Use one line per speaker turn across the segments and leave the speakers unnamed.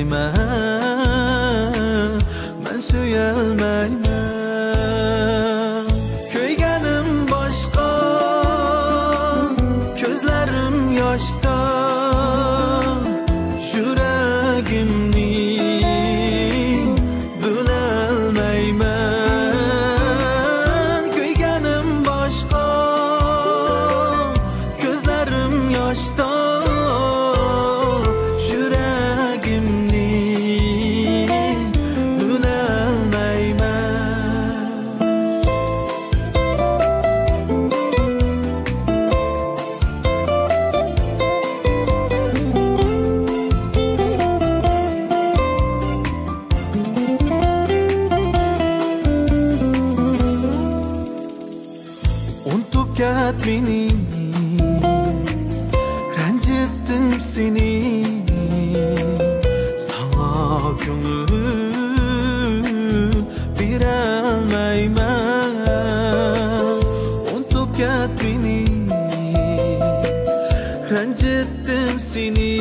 deyman, men suyalmayman. Ko'yganim boshqa, ko'zlarim yoshda, yuragimni bo'lolmayman. Ko'yganim boshqa, ko'zlarim yoshda, beni rencittim seni, sana gönül veremeymen. Unutup ket beni, rencittim seni,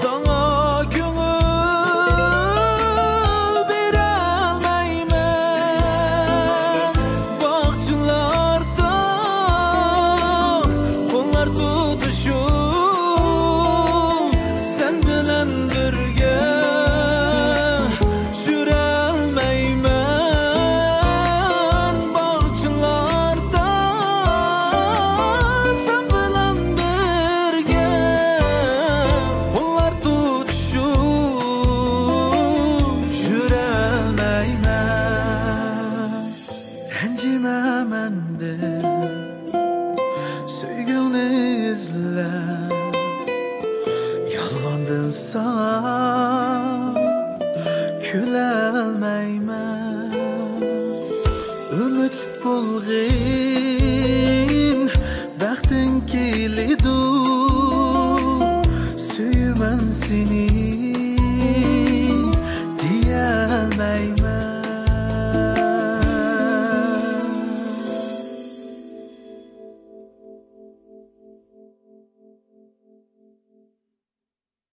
sana gönül veremeymen. Bakçılar sen bilen birge sürelmeymen. Bağcılarda sen bilen birge onlar tutuşup sürelmeymen. Rencime mende söygünü izle, yalgandın sana külelmeymen. Ümit bulgin baxtin kelidu, suyman seni.